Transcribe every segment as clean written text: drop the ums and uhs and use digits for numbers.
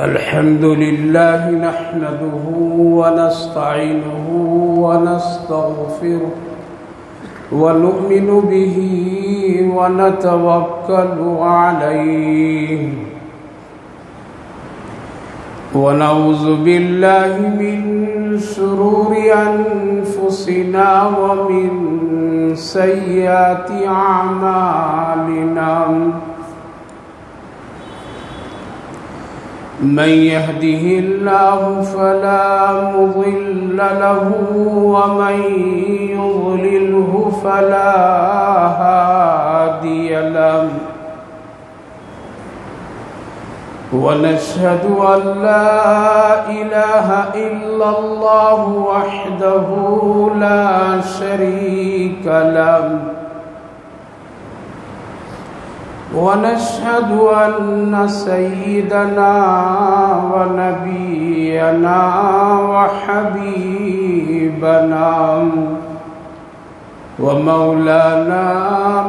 الحمد لله نحمده ونستعينه ونستغفره ونؤمن به ونتوكل عليه ونعوذ بالله من شرور أنفسنا ومن سيئات أعمالنا من يهده الله فلا مضل له ومن يضلله فلا هادي له ونشهد أن لا إله إلا الله وحده لا شريك له ونشهد أن سيدنا ونبينا وحبيبنا ومولانا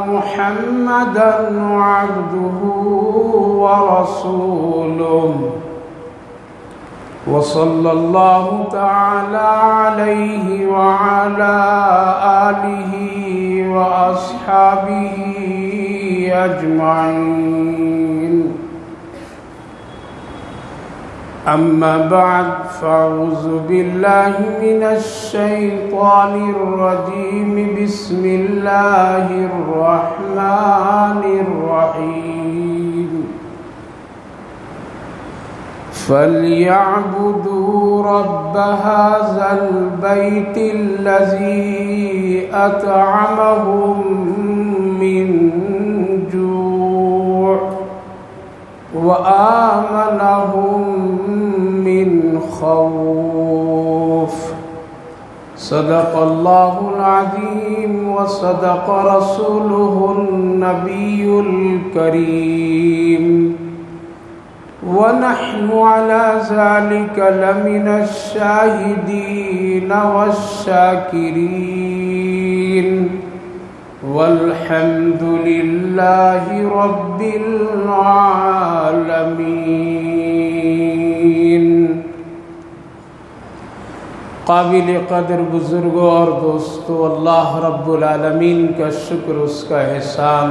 محمدا عبده ورسوله وصلى الله تعالى عليه وعلى آله وأصحابه أجمعين أما بعد فأعوذ بالله من الشيطان الرجيم بسم الله الرحمن الرحيم فليعبدوا رب هذا البيت الذي أطعمهم من جوع وآمنهم من خوف صدق الله العظيم وصدق رسوله النبي الكريم ونحن على ذلك لمن الشاهدين والشاكرين والحمد لله رب العالمين. قابل قدر بزرگوں اور دوستوں، اللہ رب العالمین کا شکر، اس کا احسان،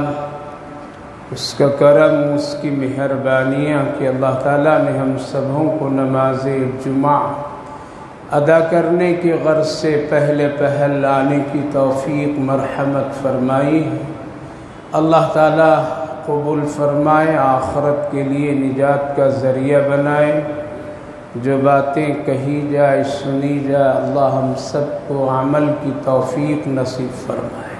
اس کا کرم، اس کی مہربانیاں کہ اللہ تعالیٰ نے ہم سبوں کو نماز جمعہ ادا کرنے کی غرض سے پہلے پہل آنے کی توفیق مرحمت فرمائی ہے. اللہ تعالیٰ قبول فرمائے، آخرت کے لیے نجات کا ذریعہ بنائے. جو باتیں کہی جائے سنی جائے، اللہ ہم سب کو عمل کی توفیق نصیب فرمائے.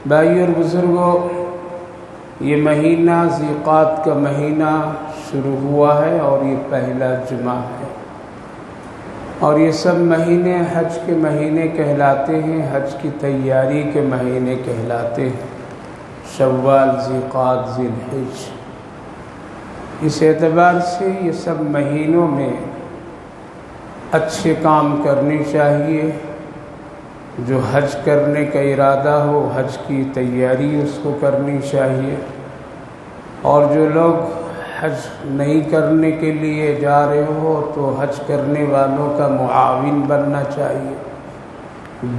بھائیو اور بزرگوں، یہ مہینہ ذی القعدہ کا مہینہ شروع ہوا ہے اور یہ پہلا جمعہ ہے، اور یہ سب مہینے حج کے مہینے کہلاتے ہیں، حج کی تیاری کے مہینے کہلاتے ہیں. شوال، ذی القعدہ، ذی الحج. اس اعتبار سے یہ سب مہینوں میں اچھے کام کرنے چاہیے. جو حج کرنے کا ارادہ ہو، حج کی تیاری اس کو کرنی چاہیے، اور جو لوگ حج نہیں کرنے کے لیے جا رہے ہو تو حج کرنے والوں کا معاون بننا چاہیے،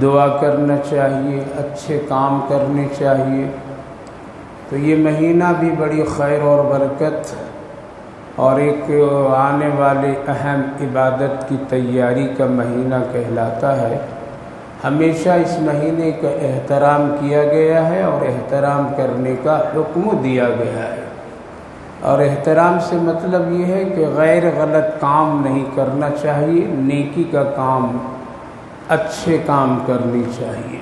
دعا کرنا چاہیے، اچھے کام کرنے چاہیے. تو یہ مہینہ بھی بڑی خیر اور برکت اور ایک آنے والے اہم عبادت کی تیاری کا مہینہ کہلاتا ہے. ہمیشہ اس مہینے کا احترام کیا گیا ہے اور احترام کرنے کا حکم دیا گیا ہے. اور احترام سے مطلب یہ ہے کہ غیر غلط کام نہیں کرنا چاہیے، نیکی کا کام، اچھے کام کرنی چاہیے.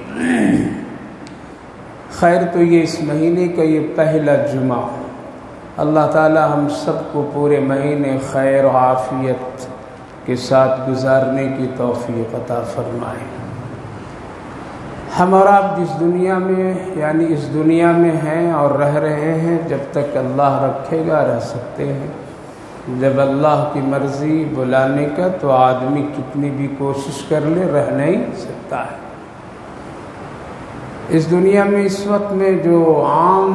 خیر، تو یہ اس مہینے کا یہ پہلا جمعہ. اللہ تعالی ہم سب کو پورے مہینے خیر و عافیت کے ساتھ گزارنے کی توفیق عطا فرمائے. ہم اور آپ جس دنیا میں یعنی اس دنیا میں ہیں اور رہ رہے ہیں، جب تک اللہ رکھے گا رہ سکتے ہیں. جب اللہ کی مرضی بلانے کا تو آدمی کتنی بھی کوشش کر لے رہ نہیں سکتا ہے. اس دنیا میں اس وقت میں جو عام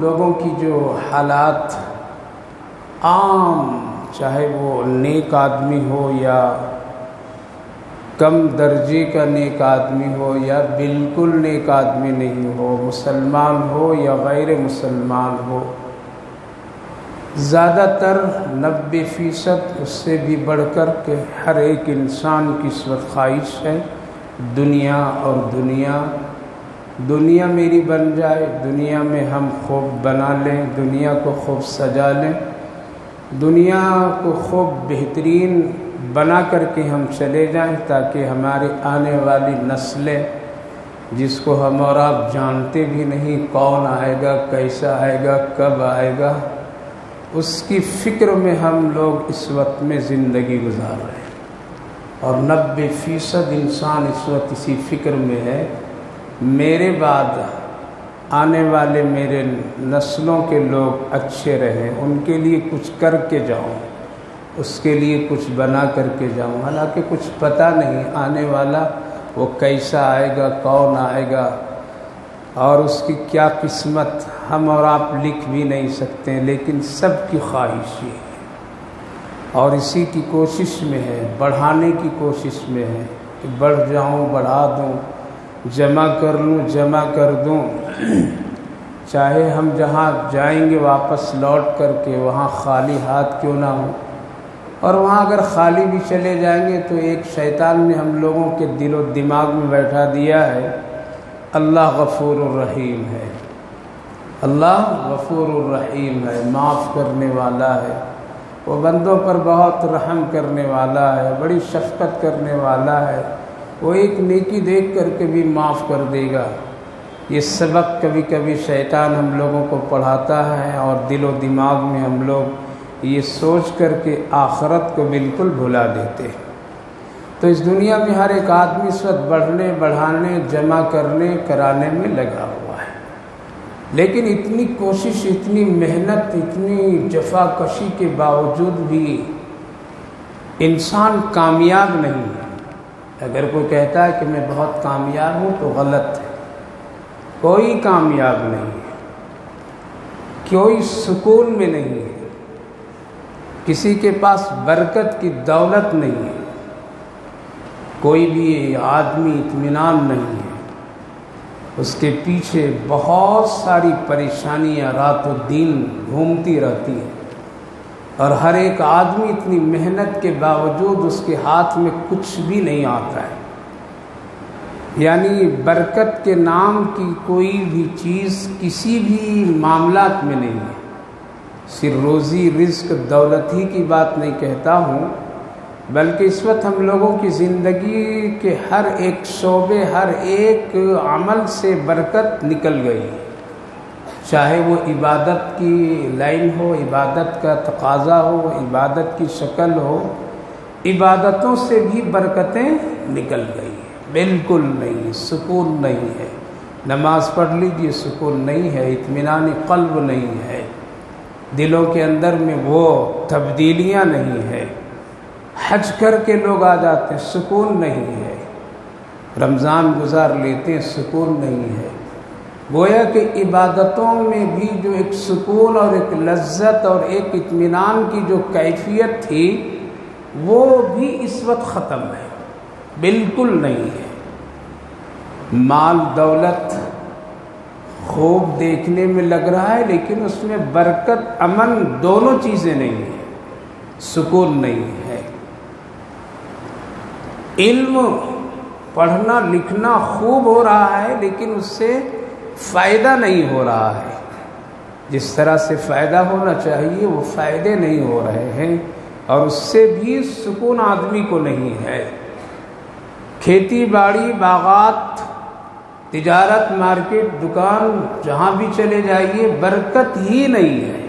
لوگوں کی جو حالات عام، چاہے وہ نیک آدمی ہو یا کم درجے کا نیک آدمی ہو یا بالکل نیک آدمی نہیں ہو، مسلمان ہو یا غیر مسلمان ہو، زیادہ تر 90% اس سے بھی بڑھ کر کے ہر ایک انسان کی اس وقت خواہش ہے دنیا اور دنیا میری بن جائے، دنیا میں ہم خوب بنا لیں، دنیا کو خوب سجا لیں، دنیا کو خوب بہترین بنا کر کے ہم چلے جائیں، تاکہ ہمارے آنے والی نسلیں، جس کو ہم اور آپ جانتے بھی نہیں کون آئے گا، کیسا آئے گا، کب آئے گا، اس کی فکر میں ہم لوگ اس وقت میں زندگی گزار رہے ہیں، اور 90% انسان اس وقت اسی فکر میں ہے میرے بعد آنے والے میرے نسلوں کے لوگ اچھے رہیں، ان کے لیے کچھ کر کے جاؤں، اس کے لیے کچھ بنا کر کے جاؤں، حالانکہ کچھ پتہ نہیں آنے والا وہ کیسا آئے گا، کون آئے گا، اور اس کی کیا قسمت ہم اور آپ لکھ بھی نہیں سکتے ہیں، لیکن سب کی خواہش یہ ہے اور اسی کی کوشش میں ہے، بڑھانے کی کوشش میں ہے کہ بڑھ جاؤں، بڑھا دوں، جمع کر لوں، جمع کر دوں، چاہے ہم جہاں جائیں گے واپس لوٹ کر کے وہاں خالی ہاتھ کیوں نہ ہوں، اور وہاں اگر خالی بھی چلے جائیں گے تو ایک شیطان نے ہم لوگوں کے دل و دماغ میں بیٹھا دیا ہے اللہ غفور الرحیم ہے، اللہ غفور الرحیم ہے، معاف کرنے والا ہے، وہ بندوں پر بہت رحم کرنے والا ہے، بڑی شفقت کرنے والا ہے، وہ ایک نیکی دیکھ کر کے بھی معاف کر دے گا۔ یہ سبق کبھی کبھی شیطان ہم لوگوں کو پڑھاتا ہے، اور دل و دماغ میں ہم لوگ یہ سوچ کر کے آخرت کو بالکل بھلا دیتے ہیں۔ تو اس دنیا میں ہر ایک آدمی اس وقت بڑھنے، بڑھانے، جمع کرنے، کرانے میں لگا ہوا ہے، لیکن اتنی کوشش، اتنی محنت، اتنی جفا کشی کے باوجود بھی انسان کامیاب نہیں ہے۔ اگر کوئی کہتا ہے کہ میں بہت کامیاب ہوں تو غلط ہے، کوئی کامیاب نہیں ہے، کوئی سکون میں نہیں ہے، کسی کے پاس برکت کی دولت نہیں ہے، کوئی بھی آدمی اطمینان نہیں ہے، اس کے پیچھے بہت ساری پریشانیاں رات و دن گھومتی رہتی ہیں، اور ہر ایک آدمی اتنی محنت کے باوجود اس کے ہاتھ میں کچھ بھی نہیں آتا ہے، یعنی برکت کے نام کی کوئی بھی چیز کسی بھی معاملات میں نہیں ہے۔ صرف روزی رزق دولت ہی کی بات نہیں کہتا ہوں، بلکہ اس وقت ہم لوگوں کی زندگی کے ہر ایک شعبے، ہر ایک عمل سے برکت نکل گئی ہے، چاہے وہ عبادت کی لائن ہو، عبادت کا تقاضا ہو، عبادت کی شکل ہو، عبادتوں سے بھی برکتیں نکل گئی ہیں، بالکل نہیں، سکون نہیں ہے، نماز پڑھ لیجیے سکون نہیں ہے، اطمینان قلب نہیں ہے، دلوں کے اندر میں وہ تبدیلیاں نہیں ہے، حج کر کے لوگ آ جاتے ہیں سکون نہیں ہے، رمضان گزار لیتے ہیں سکون نہیں ہے، گویا کہ عبادتوں میں بھی جو ایک سکون اور ایک لذت اور ایک اطمینان کی جو کیفیت تھی وہ بھی اس وقت ختم ہے، بالکل نہیں ہے۔ مال دولت خوب دیکھنے میں لگ رہا ہے، لیکن اس میں برکت، امن، دونوں چیزیں نہیں ہیں، سکون نہیں ہے۔ علم پڑھنا لکھنا خوب ہو رہا ہے، لیکن اس سے فائدہ نہیں ہو رہا ہے، جس طرح سے فائدہ ہونا چاہیے وہ فائدے نہیں ہو رہے ہیں، اور اس سے بھی سکون آدمی کو نہیں ہے۔ کھیتی باڑی، باغات، تجارت، مارکیٹ، دکان، جہاں بھی چلے جائیے برکت ہی نہیں ہے،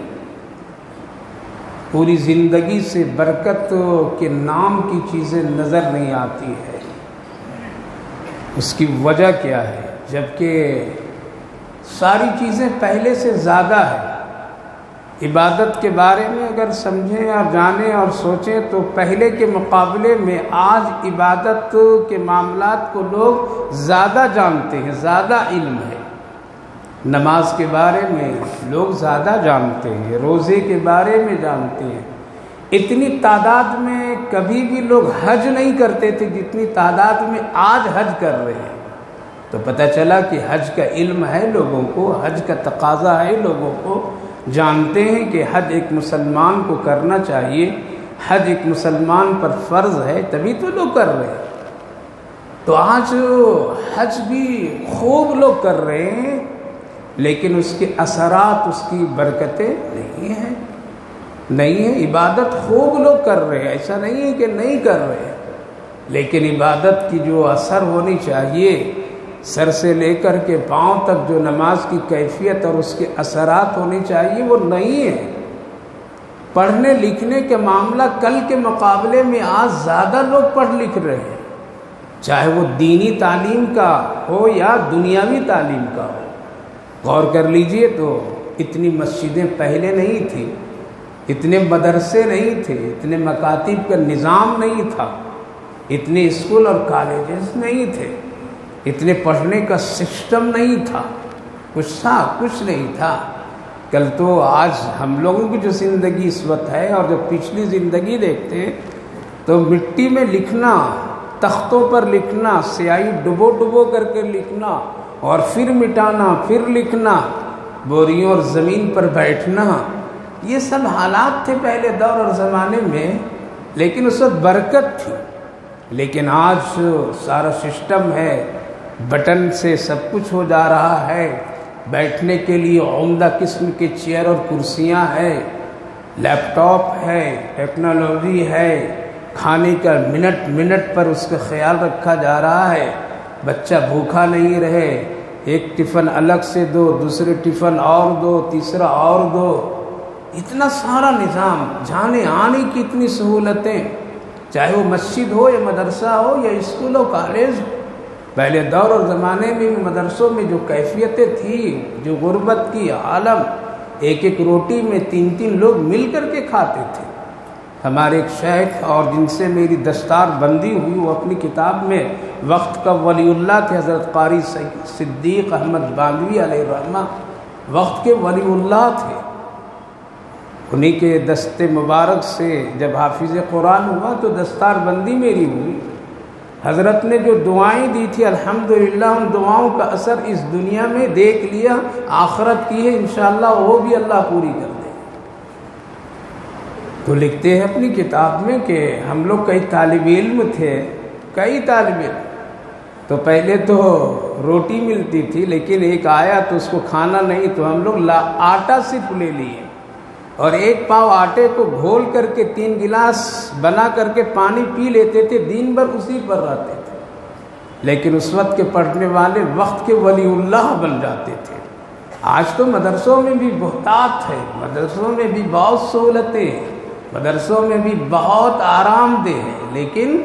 پوری زندگی سے برکت کے نام کی چیزیں نظر نہیں آتی ہے۔ اس کی وجہ کیا ہے؟ جبکہ ساری چیزیں پہلے سے زیادہ ہے۔ عبادت کے بارے میں اگر سمجھیں اور جانیں اور سوچیں تو پہلے کے مقابلے میں آج عبادت کے معاملات کو لوگ زیادہ جانتے ہیں، زیادہ علم ہے، نماز کے بارے میں لوگ زیادہ جانتے ہیں، روزے کے بارے میں جانتے ہیں۔ اتنی تعداد میں کبھی بھی لوگ حج نہیں کرتے تھے جتنی تعداد میں آج حج کر رہے ہیں۔ تو پتہ چلا کہ حج کا علم ہے لوگوں کو، حج کا تقاضا ہے لوگوں کو، جانتے ہیں کہ حج ایک مسلمان کو کرنا چاہیے، حج ایک مسلمان پر فرض ہے، تبھی تو لوگ کر رہے ہیں۔ تو آج حج بھی خوب لوگ کر رہے ہیں، لیکن اس کے اثرات، اس کی برکتیں نہیں ہیں، نہیں ہیں۔ عبادت خوب لوگ کر رہے ہیں، ایسا نہیں ہے کہ نہیں کر رہے ہیں، لیکن عبادت کی جو اثر ہونی چاہیے، سر سے لے کر کے پاؤں تک جو نماز کی کیفیت اور اس کے اثرات ہونی چاہیے وہ نہیں ہے۔ پڑھنے لکھنے کے معاملہ کل کے مقابلے میں آج زیادہ لوگ پڑھ لکھ رہے ہیں، چاہے وہ دینی تعلیم کا ہو یا دنیاوی تعلیم کا ہو۔ غور کر لیجئے تو اتنی مسجدیں پہلے نہیں تھیں، اتنے مدرسے نہیں تھے، اتنے مکاتب کا نظام نہیں تھا، اتنے اسکول اور کالجز نہیں تھے، اتنے پڑھنے کا سسٹم نہیں تھا، کچھ تھا کچھ نہیں تھا۔ کل تو آج ہم لوگوں کی جو زندگی اس وقت ہے اور جو پچھلی زندگی دیکھتے ہیں تو مٹی میں لکھنا، تختوں پر لکھنا، سیاہی ڈبو ڈبو کر کے لکھنا اور پھر مٹانا، پھر لکھنا، بوریوں اور زمین پر بیٹھنا، یہ سب حالات تھے پہلے دور اور زمانے میں، لیکن اس وقت برکت تھی۔ لیکن آج سارا سسٹم ہے، بٹن سے سب کچھ ہو جا رہا ہے، بیٹھنے کے لیے عمدہ قسم کے چیئر اور کرسیاں ہیں، لیپ ٹاپ ہے، ٹیکنالوجی ہے، کھانے کا منٹ منٹ پر اس کا خیال رکھا جا رہا ہے، بچہ بھوکا نہیں رہے، ایک ٹفن الگ سے دو، دوسرے ٹفن اور دو، تیسرا اور دو، اتنا سارا نظام، جانے آنے کی اتنی سہولتیں، چاہے وہ مسجد ہو یا مدرسہ ہو یا اسکول ہو کالج ہو۔ پہلے دور اور زمانے میں مدرسوں میں جو کیفیتیں تھیں، جو غربت کی عالم، ایک ایک روٹی میں تین تین لوگ مل کر کے کھاتے تھے۔ ہمارے ایک شیخ اور جن سے میری دستار بندی ہوئی، وہ اپنی کتاب میں وقت کا ولی اللہ تھے، حضرت قاری صدیق احمد باندوی علیہ الرحمہ وقت کے ولی اللہ تھے۔ انہی کے دست مبارک سے جب حافظ قرآن ہوا تو دستار بندی میری ہوئی۔ حضرت نے جو دعائیں دی تھی الحمدللہ ان دعاؤں کا اثر اس دنیا میں دیکھ لیا، آخرت کی ہے انشاءاللہ وہ بھی اللہ پوری کر دے۔ تو لکھتے ہیں اپنی کتاب میں کہ ہم لوگ کئی طالب علم تھے، کئی طالب علم، تو پہلے تو روٹی ملتی تھی، لیکن ایک آیا تو اس کو کھانا نہیں، تو ہم لوگ آٹا صرف لے لیے اور ایک پاؤ آٹے کو گھول کر کے 3 گلاس بنا کر کے پانی پی لیتے تھے، دن بھر اسی پر رہتے تھے۔ لیکن اس وقت کے پڑھنے والے وقت کے ولی اللہ بن جاتے تھے۔ آج تو مدرسوں میں بھی بہتات ہے، مدرسوں میں بھی بہت سہولتیں ہیں، مدرسوں میں بھی بہت آرام دہ ہے، لیکن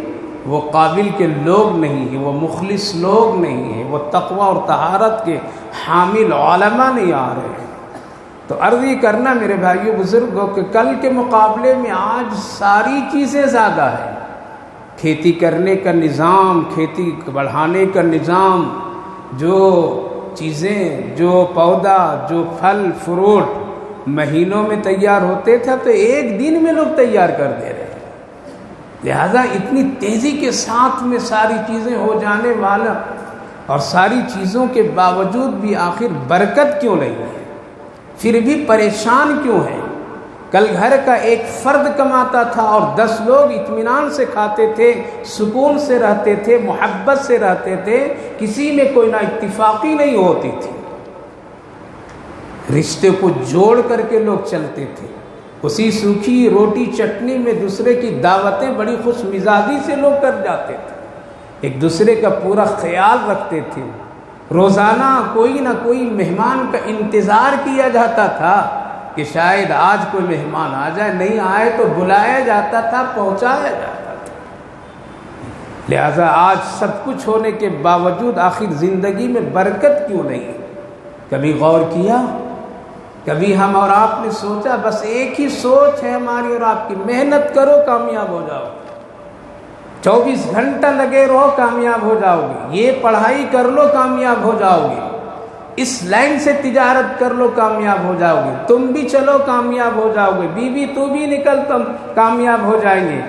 وہ قابل کے لوگ نہیں ہیں، وہ مخلص لوگ نہیں ہیں، وہ تقوی اور طہارت کے حامل علماء نہیں آ رہے ہیں۔ تو عرض یہ کرنا میرے بھائیو بزرگوں کہ کل کے مقابلے میں آج ساری چیزیں زیادہ ہیں۔ کھیتی کرنے کا نظام، کھیتی بڑھانے کا نظام، جو چیزیں، جو پودا، جو پھل فروٹ مہینوں میں تیار ہوتے تھے تو ایک دن میں لوگ تیار کر دے رہے ہیں۔ لہذا اتنی تیزی کے ساتھ میں ساری چیزیں ہو جانے والا اور ساری چیزوں کے باوجود بھی آخر برکت کیوں نہیں ہے؟ پھر بھی پریشان کیوں ہیں؟ کل گھر کا ایک فرد کماتا تھا اور 10 لوگ اطمینان سے کھاتے تھے، سکون سے رہتے تھے، محبت سے رہتے تھے، کسی میں کوئی نہ اتفاقی نہیں ہوتی تھی، رشتے کو جوڑ کر کے لوگ چلتے تھے، اسی سوکھی روٹی چٹنی میں دوسرے کی دعوتیں بڑی خوش مزاجی سے لوگ کر جاتے تھے، ایک دوسرے کا پورا خیال رکھتے تھے، روزانہ کوئی نہ کوئی مہمان کا انتظار کیا جاتا تھا کہ شاید آج کوئی مہمان آ جائے، نہیں آئے تو بلایا جاتا تھا، پہنچایا جاتا تھا۔ لہذا آج سب کچھ ہونے کے باوجود آخر زندگی میں برکت کیوں نہیں؟ کبھی غور کیا؟ کبھی ہم اور آپ نے سوچا؟ بس ایک ہی سوچ ہے ہماری اور آپ کی، محنت کرو کامیاب ہو جاؤ، 24 گھنٹہ لگے رہو کامیاب ہو جاؤ گے، یہ پڑھائی کر لو کامیاب ہو جاؤ گے، اس لائن سے تجارت کر لو کامیاب ہو جاؤ گے، تم بھی چلو کامیاب ہو جاؤ گے، بیوی تو بھی نکل تم کامیاب ہو جائیں گے،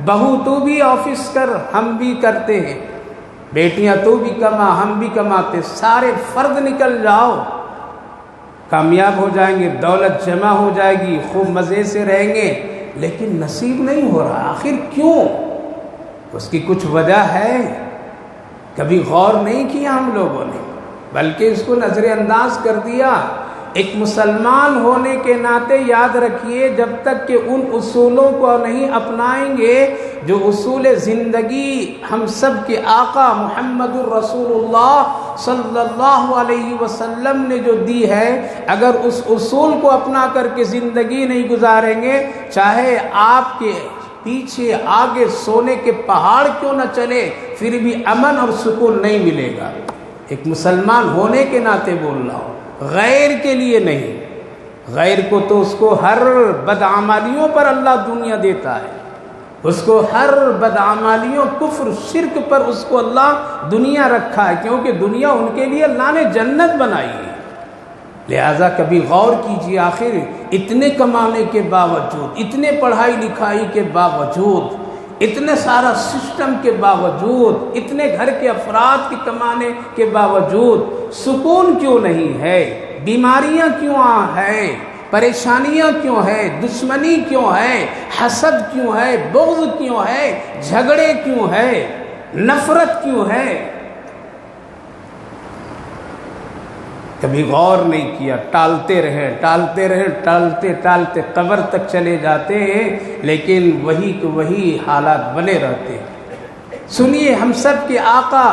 بہو تو بھی آفس کر ہم بھی کرتے ہیں، بیٹیاں تو بھی کما ہم بھی کماتے، سارے فرد نکل جاؤ کامیاب ہو جائیں گے، دولت جمع ہو جائے گی، خوب مزے سے رہیں گے، لیکن نصیب نہیں ہو رہا، آخر کیوں؟ اس کی کچھ وجہ ہے، کبھی غور نہیں کیا ہم لوگوں نے، بلکہ اس کو نظر انداز کر دیا۔ ایک مسلمان ہونے کے ناطے یاد رکھیے، جب تک کہ ان اصولوں کو نہیں اپنائیں گے جو اصول زندگی ہم سب کے آقا محمد الرسول اللہ صلی اللہ علیہ وسلم نے جو دی ہے، اگر اس اصول کو اپنا کر کے زندگی نہیں گزاریں گے، چاہے آپ کے پیچھے آگے سونے کے پہاڑ کیوں نہ چلے، پھر بھی امن اور سکون نہیں ملے گا۔ ایک مسلمان ہونے کے ناطے بول رہا ہوں، غیر کے لیے نہیں۔ غیر کو تو اس کو ہر بدعمالیوں پر اللہ دنیا دیتا ہے، اس کو ہر بدعمالیوں کفر شرک پر اس کو اللہ دنیا رکھا ہے، کیونکہ دنیا ان کے لیے اللہ نے جنت بنائی ہے۔ لہذا کبھی غور کیجیے، آخر اتنے کمانے کے باوجود، اتنے پڑھائی لکھائی کے باوجود، اتنے سارا سسٹم کے باوجود، اتنے گھر کے افراد کے کمانے کے باوجود سکون کیوں نہیں ہے؟ بیماریاں کیوں ہیں؟ پریشانیاں کیوں ہیں؟ دشمنی کیوں ہے؟ حسد کیوں ہے؟ بغض کیوں ہے؟ جھگڑے کیوں ہے؟ نفرت کیوں ہے؟ کبھی غور نہیں کیا، ٹالتے رہے، ٹالتے قبر تک چلے جاتے ہیں، لیکن وہی کہ وہی حالات بنے رہتے ہیں۔ سنیے، ہم سب کے آقا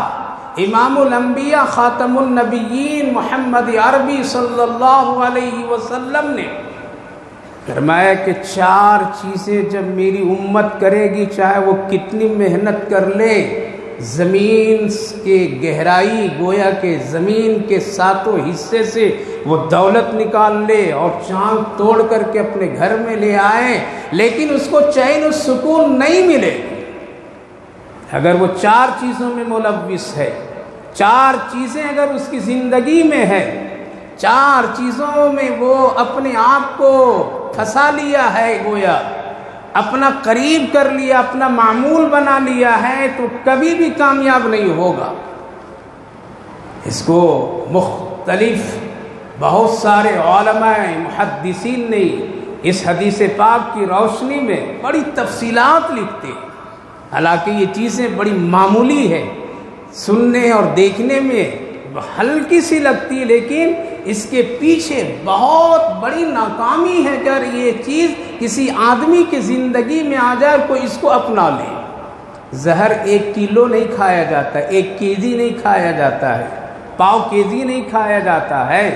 امام الانبیاء خاتم النبیین محمد عربی صلی اللہ علیہ وسلم نے فرمایا کہ 4 چیزیں جب میری امت کرے گی، چاہے وہ کتنی محنت کر لے، زمین کے گہرائی گویا کہ زمین کے 7 حصے سے وہ دولت نکال لے اور چاند توڑ کر کے اپنے گھر میں لے آئے، لیکن اس کو چین و سکون نہیں ملے اگر وہ 4 چیزوں میں ملوث ہے۔ 4 چیزیں اگر اس کی زندگی میں ہے، 4 چیزوں میں وہ اپنے آپ کو پھنسا لیا ہے، گویا اپنا قریب کر لیا، اپنا معمول بنا لیا ہے، تو کبھی بھی کامیاب نہیں ہوگا۔ اس کو مختلف بہت سارے علماء محدثین نے اس حدیث پاک کی روشنی میں بڑی تفصیلات لکھتے ہیں، حالانکہ یہ چیزیں بڑی معمولی ہے، سننے اور دیکھنے میں ہلکی سی لگتی، لیکن اس کے پیچھے بہت بڑی ناکامی ہے۔ اگر یہ چیز کسی آدمی کی زندگی میں آ جائے، کوئی اس کو اپنا لے۔ زہر 1 کلو نہیں کھایا جاتا، 1 کیجی نہیں کھایا جاتا ہے، پاؤ کیجی نہیں کھایا جاتا ہے۔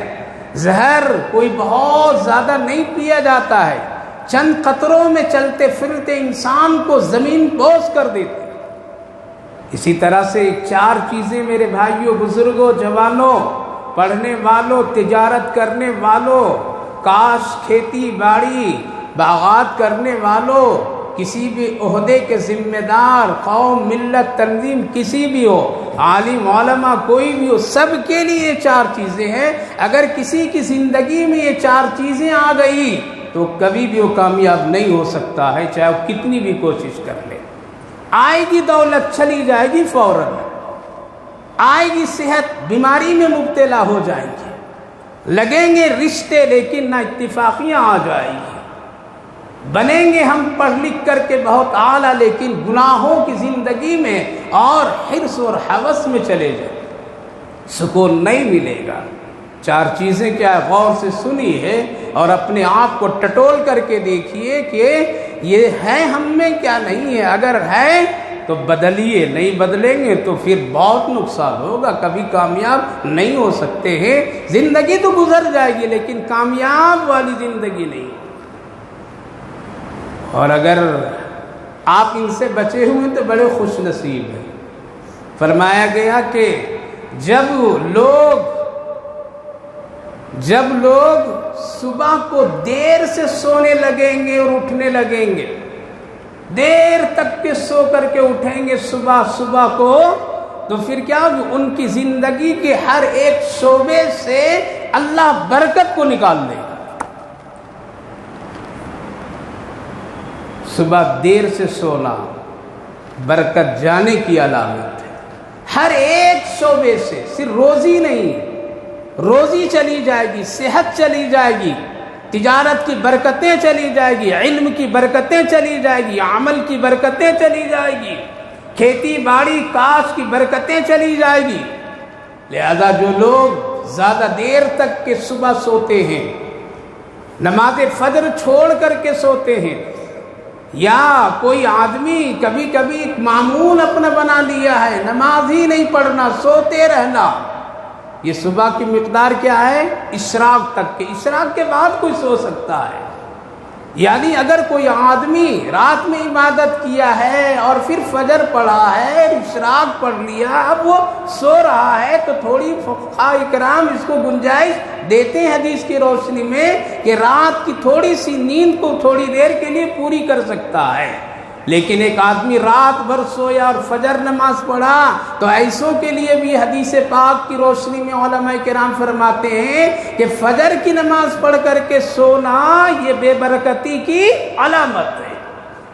زہر کوئی بہت زیادہ نہیں پیا جاتا ہے، چند قطروں میں چلتے پھرتے انسان کو زمین بوس کر دیتے۔ اسی طرح سے 4 چیزیں میرے بھائیوں، بزرگوں، جوانوں، پڑھنے والوں، تجارت کرنے والوں، کاش کھیتی باڑی باغات کرنے والوں، کسی بھی عہدے کے ذمہ دار، قوم، ملت، تنظیم کسی بھی ہو، عالم علماء کوئی بھی ہو، سب کے لیے یہ 4 چیزیں ہیں۔ اگر کسی کی زندگی میں یہ 4 چیزیں آ گئی تو کبھی بھی وہ کامیاب نہیں ہو سکتا ہے، چاہے وہ کتنی بھی کوشش کر لے۔ آئے گی دولت، چلی جائے گی فوراً، آئے گی صحت، بیماری میں مبتلا ہو جائیں گے، لگیں گے رشتے لیکن نہ اتفاقیاں آ جائیں گی، بنیں گے ہم پڑھ لکھ کر کے بہت اعلیٰ، لیکن گناہوں کی زندگی میں اور حرص اور ہوس میں چلے جائیں، سکون نہیں ملے گا۔ 4 چیزیں کیا ہے؟ غور سے سنیے اور اپنے آپ کو ٹٹول کر کے دیکھیے کہ یہ ہے ہم میں کیا نہیں ہے۔ اگر ہے تو بدلیے، نہیں بدلیں گے تو پھر بہت نقصان ہوگا، کبھی کامیاب نہیں ہو سکتے ہیں۔ زندگی تو گزر جائے گی لیکن کامیاب والی زندگی نہیں۔ اور اگر آپ ان سے بچے ہوئے تو بڑے خوش نصیب ہیں۔ فرمایا گیا کہ جب لوگ صبح کو دیر سے سونے لگیں گے اور اٹھنے لگیں گے، دیر تک کے سو کر کے اٹھیں گے، صبح کو تو پھر کیا ہوگی؟ ان کی زندگی کے ہر ایک شعبے سے اللہ برکت کو نکال دے گا۔ صبح دیر سے سونا برکت جانے کی علامت ہے، ہر ایک شعبے سے، صرف روزی نہیں، روزی چلی جائے گی، صحت چلی جائے گی، تجارت کی برکتیں چلی جائے گی، علم کی برکتیں چلی جائے گی، عمل کی برکتیں چلی جائے گی، کھیتی باڑی کاشت کی برکتیں چلی جائے گی۔ لہذا جو لوگ زیادہ دیر تک کے صبح سوتے ہیں، نماز فجر چھوڑ کر کے سوتے ہیں، یا کوئی آدمی کبھی کبھی معمول اپنا بنا لیا ہے نماز ہی نہیں پڑھنا، سوتے رہنا، یہ صبح کی مقدار کیا ہے؟ اشراق تک کے، اشراق کے بعد کوئی سو سکتا ہے۔ یعنی اگر کوئی آدمی رات میں عبادت کیا ہے اور پھر فجر پڑھا ہے، اشراق پڑھ لیا، اب وہ سو رہا ہے، تو تھوڑی فقہاء اکرام اس کو گنجائش دیتے ہیں حدیث کی روشنی میں کہ رات کی تھوڑی سی نیند کو تھوڑی دیر کے لیے پوری کر سکتا ہے۔ لیکن ایک آدمی رات بھر سویا اور فجر نماز پڑھا، تو ایسوں کے لیے بھی حدیث پاک کی روشنی میں علماء کرام فرماتے ہیں کہ فجر کی نماز پڑھ کر کے سونا یہ بے برکتی کی علامت ہے۔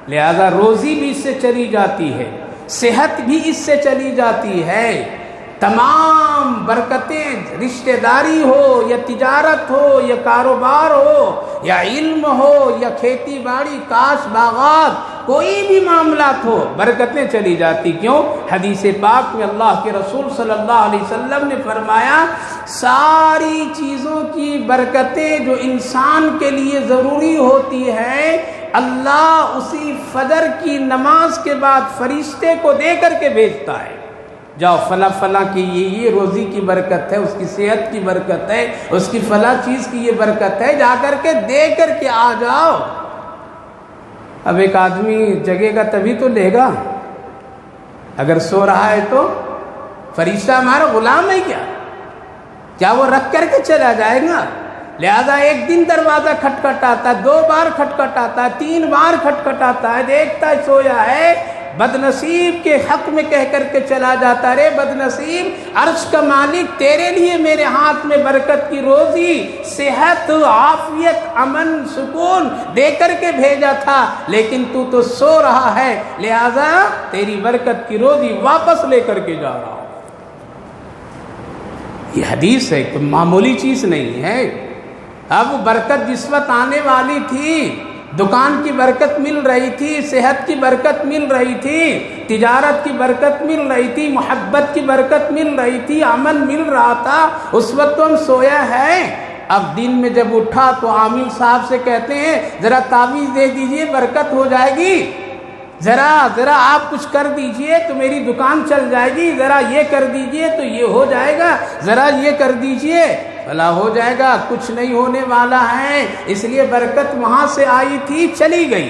لہذا روزی بھی اس سے چلی جاتی ہے، صحت بھی اس سے چلی جاتی ہے، تمام برکتیں، رشتہ داری ہو یا تجارت ہو یا کاروبار ہو یا علم ہو یا کھیتی باڑی کاشت باغات، کوئی بھی معاملات ہو، برکتیں چلی جاتی۔ کیوں؟ حدیث پاک میں اللہ کے رسول صلی اللہ علیہ وسلم نے فرمایا ساری چیزوں کی برکتیں جو انسان کے لیے ضروری ہوتی ہیں، اللہ اسی فجر کی نماز کے بعد فرشتے کو دے کر کے بھیجتا ہے، جاؤ فلاں فلاں کی یہ روزی کی برکت ہے، اس کی صحت کی برکت ہے، اس کی فلاں چیز کی یہ برکت ہے، جا کر کے دے کر کے آ جاؤ۔ اب ایک آدمی جگے گا تبھی تو لے گا، اگر سو رہا ہے تو فرشتہ ہمارا غلام ہے کیا وہ رکھ کر کے چلا جائے گا؟ لہذا ایک دن دروازہ کھٹکھٹاتا ہے، 2 بار کھٹکھٹاتا ہے، 3 بار کھٹکھٹاتا ہے، دیکھتا ہے سویا ہے، بد نصیب کے حق میں کہہ کر کے چلا جاتا، رے بد نصیب، عرش کا مالک تیرے لیے میرے ہاتھ میں برکت کی روزی، صحت، عافیت، امن، سکون دے کر کے بھیجا تھا، لیکن تو سو رہا ہے، لہذا تیری برکت کی روزی واپس لے کر کے جا رہا ہوں۔ یہ حدیث ہے کہ معمولی چیز نہیں ہے۔ اب برکت جس وقت آنے والی تھی، دکان کی برکت مل رہی تھی، صحت کی برکت مل رہی تھی، تجارت کی برکت مل رہی تھی، محبت کی برکت مل رہی تھی، امن مل رہا تھا، اس وقت تو ہم سویا ہے۔ اب دن میں جب اٹھا تو عامل صاحب سے کہتے ہیں ذرا تعویذ دے دیجئے برکت ہو جائے گی، ذرا آپ کچھ کر دیجئے تو میری دکان چل جائے گی، ذرا یہ کر دیجئے تو یہ ہو جائے گا، ذرا یہ کر دیجئے بھلا ہو جائے گا، کچھ نہیں ہونے والا ہے، اس لیے برکت وہاں سے آئی تھی چلی گئی۔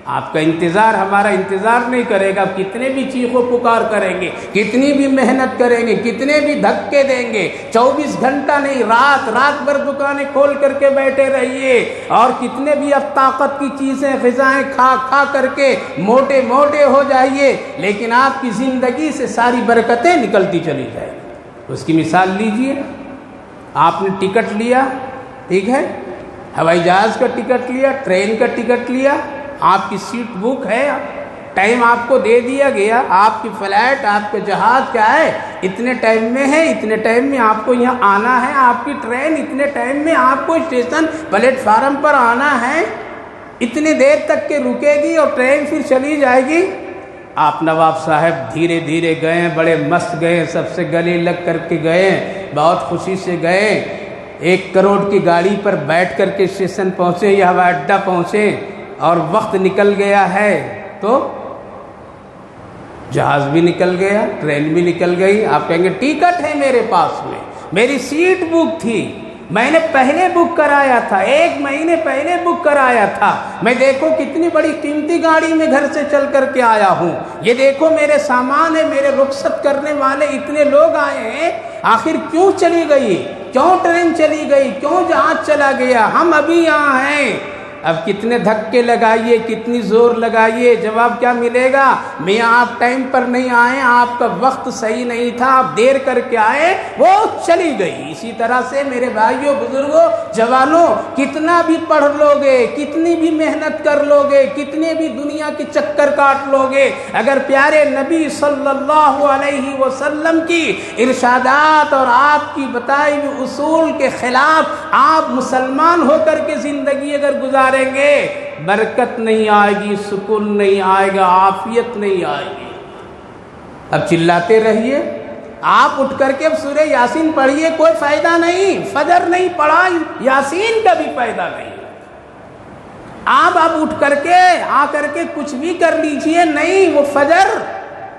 آپ کا انتظار ہمارا انتظار نہیں کرے گا، کتنے بھی چیخ و پکار کریں گے، کتنی بھی محنت کریں گے، کتنے بھی دھکے دیں گے، 24 گھنٹہ نہیں، رات بھر دکانیں کھول کر کے بیٹھے رہیے، اور کتنے بھی اب طاقت کی چیزیں غذائیں کھا کر کے موٹے ہو جائیے، لیکن آپ کی زندگی سے ساری برکتیں نکلتی چلی جائیں گی۔ اس کی مثال لیجئے، آپ نے ٹکٹ لیا، ٹھیک ہے، ہوائی جہاز کا ٹکٹ لیا، ٹرین کا ٹکٹ لیا، آپ کی سیٹ بک ہے، ٹائم آپ کو دے دیا گیا، آپ کی فلائٹ، آپ کا جہاز کیا ہے، اتنے ٹائم میں ہے، اتنے ٹائم میں آپ کو یہاں آنا ہے، آپ کی ٹرین اتنے ٹائم میں آپ کو اسٹیشن پلیٹ فارم پر آنا ہے، اتنے دیر تک کے رکے گی اور ٹرین پھر چلی جائے گی۔ آپ نواب صاحب دھیرے دھیرے گئے، بڑے مست گئے، سب سے گلے لگ کر کے گئے، بہت خوشی سے گئے، 1 کروڑ کی گاڑی پر بیٹھ کر کے اسٹیشن پہنچے یا ہوائی اڈہ پہنچے، اور وقت نکل گیا ہے تو جہاز بھی نکل گیا، ٹرین بھی نکل گئی۔ آپ کہیں گے ٹکٹ ہے میرے پاس میں، میری سیٹ بک تھی، میں نے پہلے بک کرایا تھا، 1 مہینے پہلے بک کرایا تھا، میں دیکھو کتنی بڑی قیمتی گاڑی میں گھر سے چل کر کے آیا ہوں، یہ دیکھو میرے سامان ہے، میرے رخصت کرنے والے اتنے لوگ آئے ہیں، آخر کیوں چلی گئی، کیوں ٹرین چلی گئی، کیوں جہاز چلا گیا، ہم ابھی یہاں ہیں۔ اب کتنے دھکے لگائیے، کتنی زور لگائیے، جواب کیا ملے گا؟ میاں آپ ٹائم پر نہیں آئے، آپ کا وقت صحیح نہیں تھا، آپ دیر کر کے آئے، وہ چلی گئی۔ اسی طرح سے میرے بھائیوں، بزرگوں، جوانوں، کتنا بھی پڑھ لو گے، کتنی بھی محنت کر لو گے، کتنے بھی دنیا کے چکر کاٹ لو گے، اگر پیارے نبی صلی اللہ علیہ وسلم کی ارشادات اور آپ کی بتائی ہوئی اصول کے خلاف آپ مسلمان ہو کر کے زندگی اگر گزاریں گے، برکت نہیں آئے گی، سکون نہیں آئے گا، عافیت نہیں آئے گی۔ اب چلاتے رہیے، آپ اٹھ کر کے اب سورہ یاسین پڑھیے، کوئی فائدہ نہیں، فجر نہیں پڑھا یاسین کا بھی فائدہ نہیں۔ آپ اب اٹھ کر کے آ کر کے کچھ بھی کر لیجئے، نہیں، وہ فجر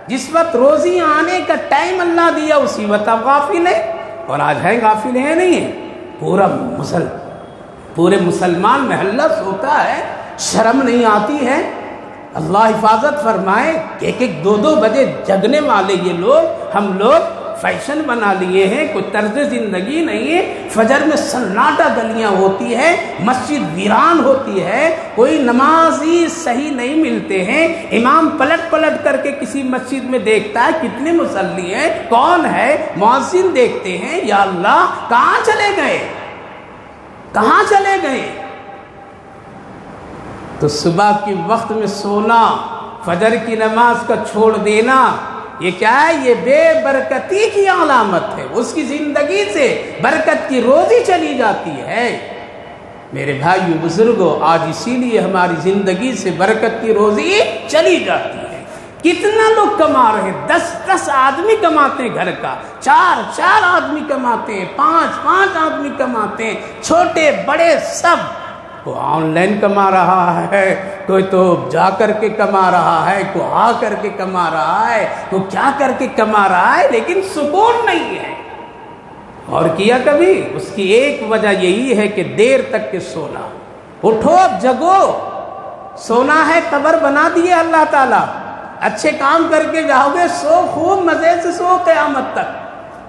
جس وقت روزی آنے کا ٹائم اللہ دیا اسی وقت آپ غافل ہیں، اور آج ہے غافل ہے نہیں ہے، پورے مسلمان محلہ سوتا ہے، شرم نہیں آتی ہے۔ اللہ حفاظت فرمائے، ایک دو بجے جگنے والے یہ لوگ، ہم لوگ فیشن بنا لیے ہیں، کوئی طرز زندگی نہیں ہے۔ فجر میں سناٹا گلیاں ہوتی ہے، مسجد ویران ہوتی ہے، کوئی نمازی صحیح نہیں ملتے ہیں، امام پلٹ کر کے کسی مسجد میں دیکھتا ہے کتنے مصلی ہیں، کون ہے، مؤذن دیکھتے ہیں، یا اللہ کہاں چلے گئے؟ تو صبح کی وقت میں سونا، فجر کی نماز کا چھوڑ دینا، یہ کیا ہے؟ یہ بے برکتی کی علامت ہے، اس کی زندگی سے برکت کی روزی چلی جاتی ہے۔ میرے بھائیو بزرگوں، آج اسی لیے ہماری زندگی سے برکت کی روزی چلی جاتی ہے۔ کتنا لوگ کما رہے ہیں، 10 آدمی کماتے ہیں گھر کا، 4 آدمی کماتے ہیں، 5 آدمی کماتے ہیں، چھوٹے بڑے سب۔ کوئی آن لائن کما رہا ہے، کوئی تو جا کر کے کما رہا ہے، کوئی آ کر کے کما رہا ہے، کوئی کیا کر کے کما رہا ہے، لیکن سکون نہیں ہے۔ اور کیا کبھی؟ اس کی ایک وجہ یہی ہے کہ دیر تک کے سونا۔ اٹھو اب، جگو، سونا ہے قبر بنا دیے اللہ تعالیٰ، اچھے کام کر کے جاؤ گے، سو خوب مزے سے سو قیامت تک،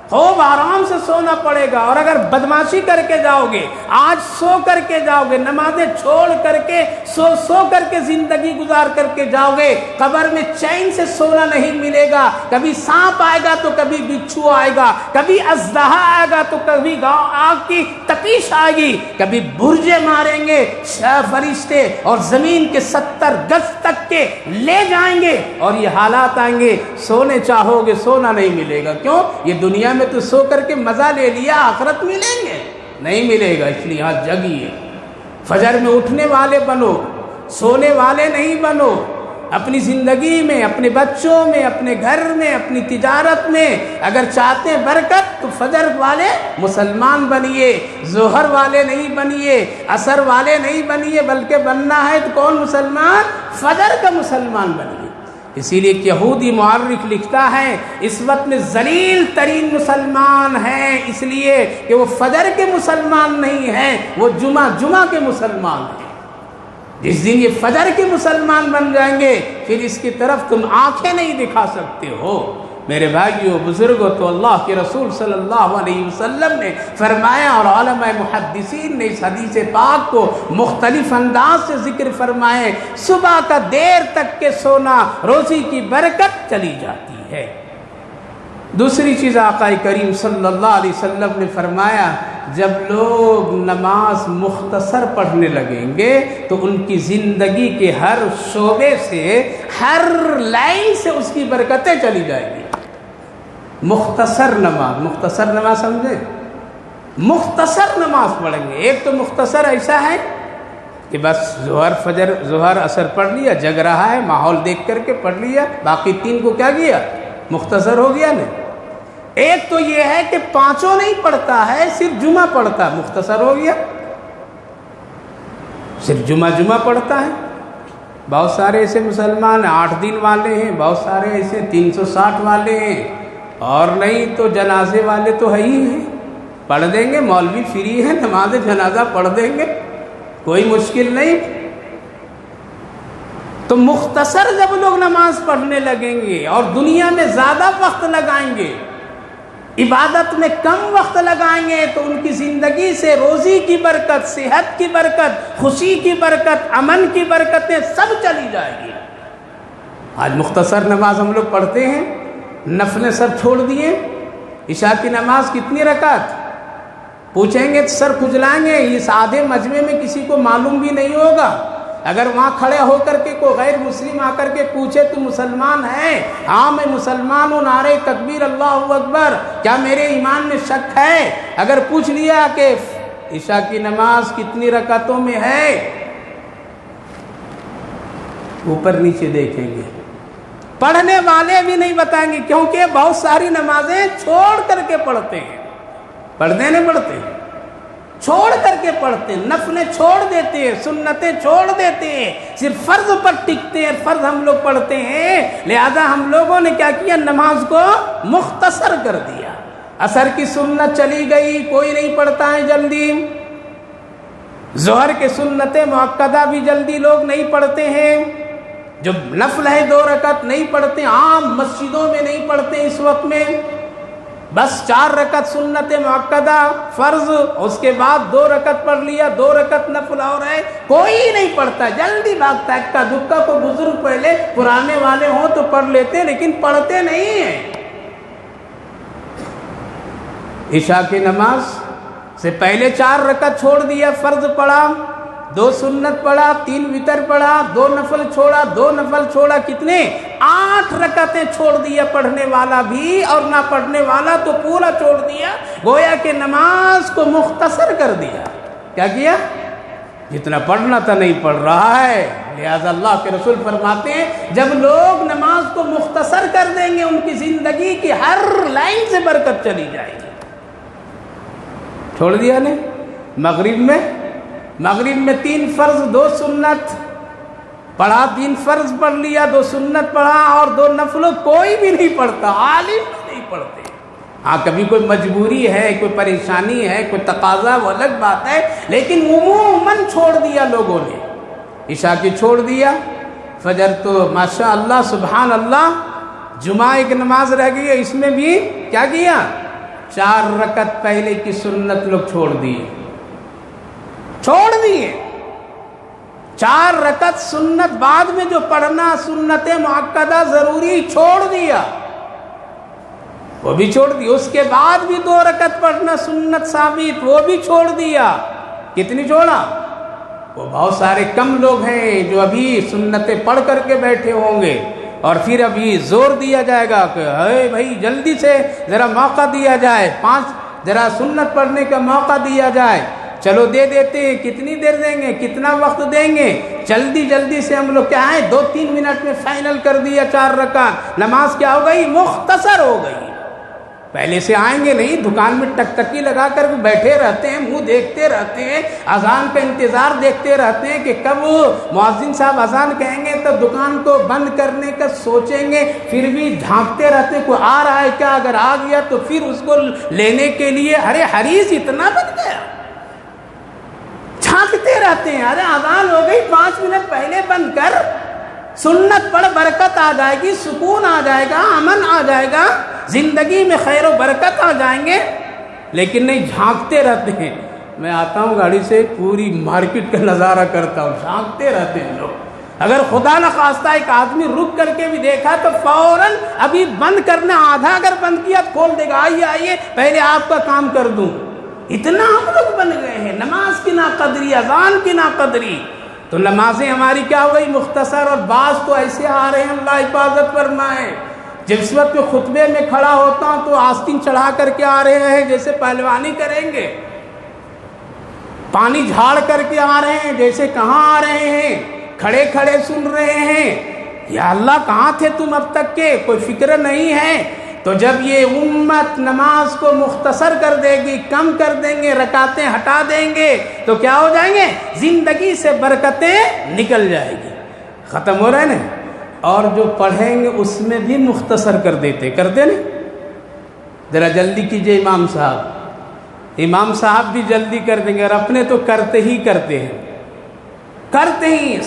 خوب آرام سے سونا پڑے گا۔ اور اگر بدماشی کر کے جاؤ گے، آج سو کر کے جاؤ گے، نمازیں چھوڑ کر کے سو کر کے زندگی گزار کر کے جاؤ گے، قبر میں چین سے سونا نہیں ملے گا۔ کبھی سانپ آئے گا تو کبھی بچھو آئے گا، کبھی اژدہا آئے گا تو کبھی آگ کی تپیش آئے گی، کبھی برجے ماریں گے فرشتے اور زمین کے 70 گز تک کے لے جائیں گے، اور یہ حالات آئیں گے، سونے چاہو گے سونا نہیں ملے گا۔ کیوں؟ یہ دنیا میں تو سو کر کے مزہ لے لیا، آخرت ملیں گے نہیں ملے گا۔ اس لیے آج جگیے، فجر میں اٹھنے والے بنو، سونے والے نہیں بنو۔ اپنی زندگی میں، اپنے بچوں میں، اپنے گھر میں، اپنی تجارت میں اگر چاہتے ہیں برکت تو فجر والے مسلمان بنیے، ظہر والے نہیں بنیے، عصر والے نہیں بنیے، بلکہ بننا ہے تو کون مسلمان؟ فجر کا مسلمان بنیے۔ اسی لیے یہودی مورخ لکھتا ہے اس وقت میں ذلیل ترین مسلمان ہیں، اس لیے کہ وہ فجر کے مسلمان نہیں ہیں، وہ جمعہ کے مسلمان ہیں۔ جس دن یہ فجر کے مسلمان بن جائیں گے، پھر اس کی طرف تم آنکھیں نہیں دکھا سکتے ہو۔ میرے بھائیو بزرگوں، تو اللہ کے رسول صلی اللہ علیہ وسلم نے فرمایا، اور علماء محدثین نے اس حدیث پاک کو مختلف انداز سے ذکر فرمائے، صبح کا دیر تک کے سونا روزی کی برکت چلی جاتی ہے۔ دوسری چیز آقا کریم صلی اللہ علیہ وسلم نے فرمایا، جب لوگ نماز مختصر پڑھنے لگیں گے تو ان کی زندگی کے ہر شعبے سے، ہر لائن سے اس کی برکتیں چلی جائیں گی۔ مختصر نماز سمجھے؟ مختصر نماز پڑھیں گے۔ ایک تو مختصر ایسا ہے کہ بس ظہر عصر پڑھ لیا، جگ رہا ہے، ماحول دیکھ کر کے پڑھ لیا، باقی 3 کو کیا کیا؟ مختصر ہو گیا نا۔ ایک تو یہ ہے کہ 5 نہیں پڑھتا ہے، صرف جمعہ پڑھتا ہے، مختصر ہو گیا، صرف جمعہ پڑھتا ہے۔ بہت سارے ایسے مسلمان 8 دن والے ہیں، بہت سارے ایسے 360 والے ہیں، اور نہیں تو جنازے والے تو ہے ہی ہیں، پڑھ دیں گے، مولوی فری ہے، نماز جنازہ پڑھ دیں گے، کوئی مشکل نہیں۔ تو مختصر جب لوگ نماز پڑھنے لگیں گے اور دنیا میں زیادہ وقت لگائیں گے، عبادت میں کم وقت لگائیں گے تو ان کی زندگی سے روزی کی برکت، صحت کی برکت، خوشی کی برکت، امن کی برکتیں سب چلی جائیں گی۔ آج مختصر نماز ہم لوگ پڑھتے ہیں، نفلیں سب چھوڑ دیے۔ عشاء کی نماز کتنی رکعت پوچھیں گے تو سر کھجلائیں گے، اس آدھے مجمع میں کسی کو معلوم بھی نہیں ہوگا۔ اگر وہاں کھڑے ہو کر کے کوئی غیر مسلم آ کر کے پوچھے تو مسلمان ہے؟ ہاں میں مسلمان ہوں، نعرہ تکبیر اللہ اکبر، کیا میرے ایمان میں شک ہے؟ اگر پوچھ لیا کہ عشاء کی نماز کتنی رکعتوں میں ہے، اوپر نیچے دیکھیں گے، پڑھنے والے بھی نہیں بتائیں گے، کیونکہ بہت ساری نمازیں چھوڑ کر کے پڑھتے ہیں۔ پڑھتے نہیں پڑھتے، چھوڑ کر کے پڑھتے ہیں، نفلیں چھوڑ دیتے ہیں، سنتیں چھوڑ دیتے ہیں، صرف فرض پر ٹکتے ہیں، فرض ہم لوگ پڑھتے ہیں۔ لہذا ہم لوگوں نے کیا کیا، نماز کو مختصر کر دیا۔ عصر کی سنت چلی گئی، کوئی نہیں پڑھتا ہے جلدی۔ ظہر کے سنت مؤکدہ بھی جلدی لوگ نہیں پڑھتے ہیں۔ جو نفل ہے 2 رکعت نہیں پڑھتے، عام مسجدوں میں نہیں پڑھتے اس وقت میں، بس 4 رکعت سنت مؤکدہ فرض، اس کے بعد 2 رکعت پڑھ لیا، 2 رکعت نفل اور ہے، کوئی نہیں پڑھتا، جلدی بھاگتا ہے۔ اکا دکا کو بزرگ پہلے پرانے والے ہوں تو پڑھ لیتے، لیکن پڑھتے نہیں ہیں۔ عشاء کی نماز سے پہلے 4 رکعت چھوڑ دیا، فرض پڑھا، 2 سنت پڑھا، 3 وتر پڑھا، 2 نفل چھوڑا، 2 نفل چھوڑا، کتنے؟ 8 رکعتیں چھوڑ دیا پڑھنے والا بھی، اور نہ پڑھنے والا تو پورا چھوڑ دیا، گویا کہ نماز کو مختصر کر دیا۔ کیا کیا؟ جتنا پڑھنا تھا نہیں پڑھ رہا ہے۔ لہذا اللہ کے رسول فرماتے ہیں جب لوگ نماز کو مختصر کر دیں گے، ان کی زندگی کی ہر لائن سے برکت چلی جائے گی۔ چھوڑ دیا نے مغرب میں 3 فرض 2 سنت پڑھا، 3 فرض پڑھ لیا، 2 سنت پڑھا اور 2 نفل، کوئی بھی نہیں پڑھتا، عالم نہیں پڑھتے۔ ہاں کبھی کوئی مجبوری ہے، کوئی پریشانی ہے، کوئی تقاضا، وہ الگ بات ہے، لیکن عموماً چھوڑ دیا لوگوں نے۔ عشاء کی چھوڑ دیا، فجر تو ماشاء اللہ سبحان اللہ، جمعہ ایک نماز رہ گئی ہے، اس میں بھی کیا کیا، 4 رکعت پہلے کی سنت لوگ چھوڑ دیے، 4 رکعت سنت بعد میں جو پڑھنا سنت مؤکدہ ضروری چھوڑ دیا، وہ بھی چھوڑ دیا۔ اس کے بعد بھی 2 رکعت پڑھنا سنت ثابت، وہ بھی چھوڑ دیا۔ کتنی چھوڑا؟ وہ بہت سارے کم لوگ ہیں جو ابھی سنتیں پڑھ کر کے بیٹھے ہوں گے، اور پھر ابھی زور دیا جائے گا کہ اے بھائی جلدی سے ذرا موقع دیا جائے، 5 ذرا سنت پڑھنے کا موقع دیا جائے، چلو دے دیتے ہیں، کتنی دیر دیں گے، کتنا وقت دیں گے، جلدی سے ہم لوگ کیا ہے 2-3 منٹ میں فائنل کر دیا 4 رکعت، نماز کیا ہو گئی، مختصر ہو گئی۔ پہلے سے آئیں گے نہیں، دکان میں ٹکٹکی لگا کر بیٹھے رہتے ہیں، منہ دیکھتے رہتے ہیں، اذان کا انتظار دیکھتے رہتے ہیں کہ کب مؤذن صاحب اذان کہیں گے تو دکان کو بند کرنے کا سوچیں گے، پھر بھی جھانکتے رہتے ہیں کوئی آ رہا ہے کیا، اگر آ گیا تو پھر اس کو لینے کے لیے ارے حریص اتنا بن گیا، جھانکتے رہتے ہیں، ارے اذان ہو گئی 5 منٹ پہلے بند کر، سنت پڑھ، برکت آ جائے گی، سکون آ جائے گا، امن آ جائے گا، زندگی میں خیر و برکت آ جائیں گے، لیکن نہیں، جھانکتے رہتے ہیں۔ میں آتا ہوں گاڑی سے، پوری مارکیٹ کا نظارہ کرتا ہوں، جھانکتے رہتے ہیں لوگ۔ اگر خدا نخواستہ ایک آدمی رک کر کے بھی دیکھا تو فوراً ابھی بند کرنا، آدھا اگر بند کیا تو کھول دے گا، آئیے پہلے آپ کا کام کر دوں۔ اتنا ہم لوگ بن گئے ہیں، نماز کی ناقدری، اذان کی ناقدری۔ تو نمازیں ہماری کیا ہو گئی، مختصر، اور بعض تو ایسے آ رہے ہیں، اللہ حفاظت فرمائے، جس وقت میں خطبے میں کھڑا ہوتا ہوں تو آستین چڑھا کر کے آ رہے ہیں جیسے پہلوانی کریں گے، پانی جھاڑ کر کے آ رہے ہیں جیسے کہاں آ رہے ہیں، کھڑے کھڑے سن رہے ہیں، یا اللہ کہاں تھے تم اب تک کے، کوئی فکر نہیں ہے۔ تو جب یہ امت نماز کو مختصر کر دے گی، کم کر دیں گے، رکعتیں ہٹا دیں گے، تو کیا ہو جائیں گے، زندگی سے برکتیں نکل جائے گی، ختم ہو رہے ہیں نا۔ اور جو پڑھیں گے اس میں بھی مختصر کر دیتے، کرتے نا، ذرا جلدی کیجئے امام صاحب بھی جلدی کر دیں گے، اور اپنے تو کرتے ہی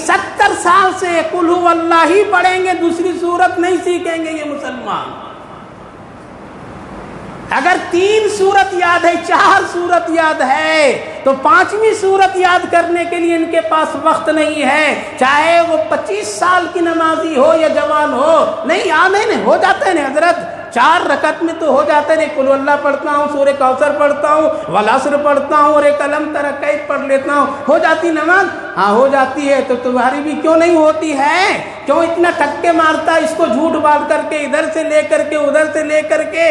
70 سال سے قل هو اللہ ہی پڑھیں گے، دوسری صورت نہیں سیکھیں گے یہ مسلمان۔ اگر 3 سورت یاد ہے، 4 سورت یاد ہے، تو 5ویں سورت یاد کرنے کے لیے ان کے پاس وقت نہیں ہے، چاہے وہ 25 سال کی نمازی ہو یا جوان ہو، نہیں آنے نہیں ہو جاتے ہیں حضرت، 4 رکعت میں تو ہو جاتے ہیں، قل اللہ پڑھتا ہوں، سورہ کوثر پڑھتا ہوں، والعصر پڑھتا ہوں اور ایک الم تر کیف پڑھ لیتا ہوں، ہو جاتی نماز؟ ہاں ہو جاتی ہے، تو تمہاری بھی کیوں نہیں ہوتی ہے؟ کیوں اتنا ٹھکے مارتا اس کو جھوٹ بات کر کے، ادھر سے لے کر کے ادھر سے لے کر کے؟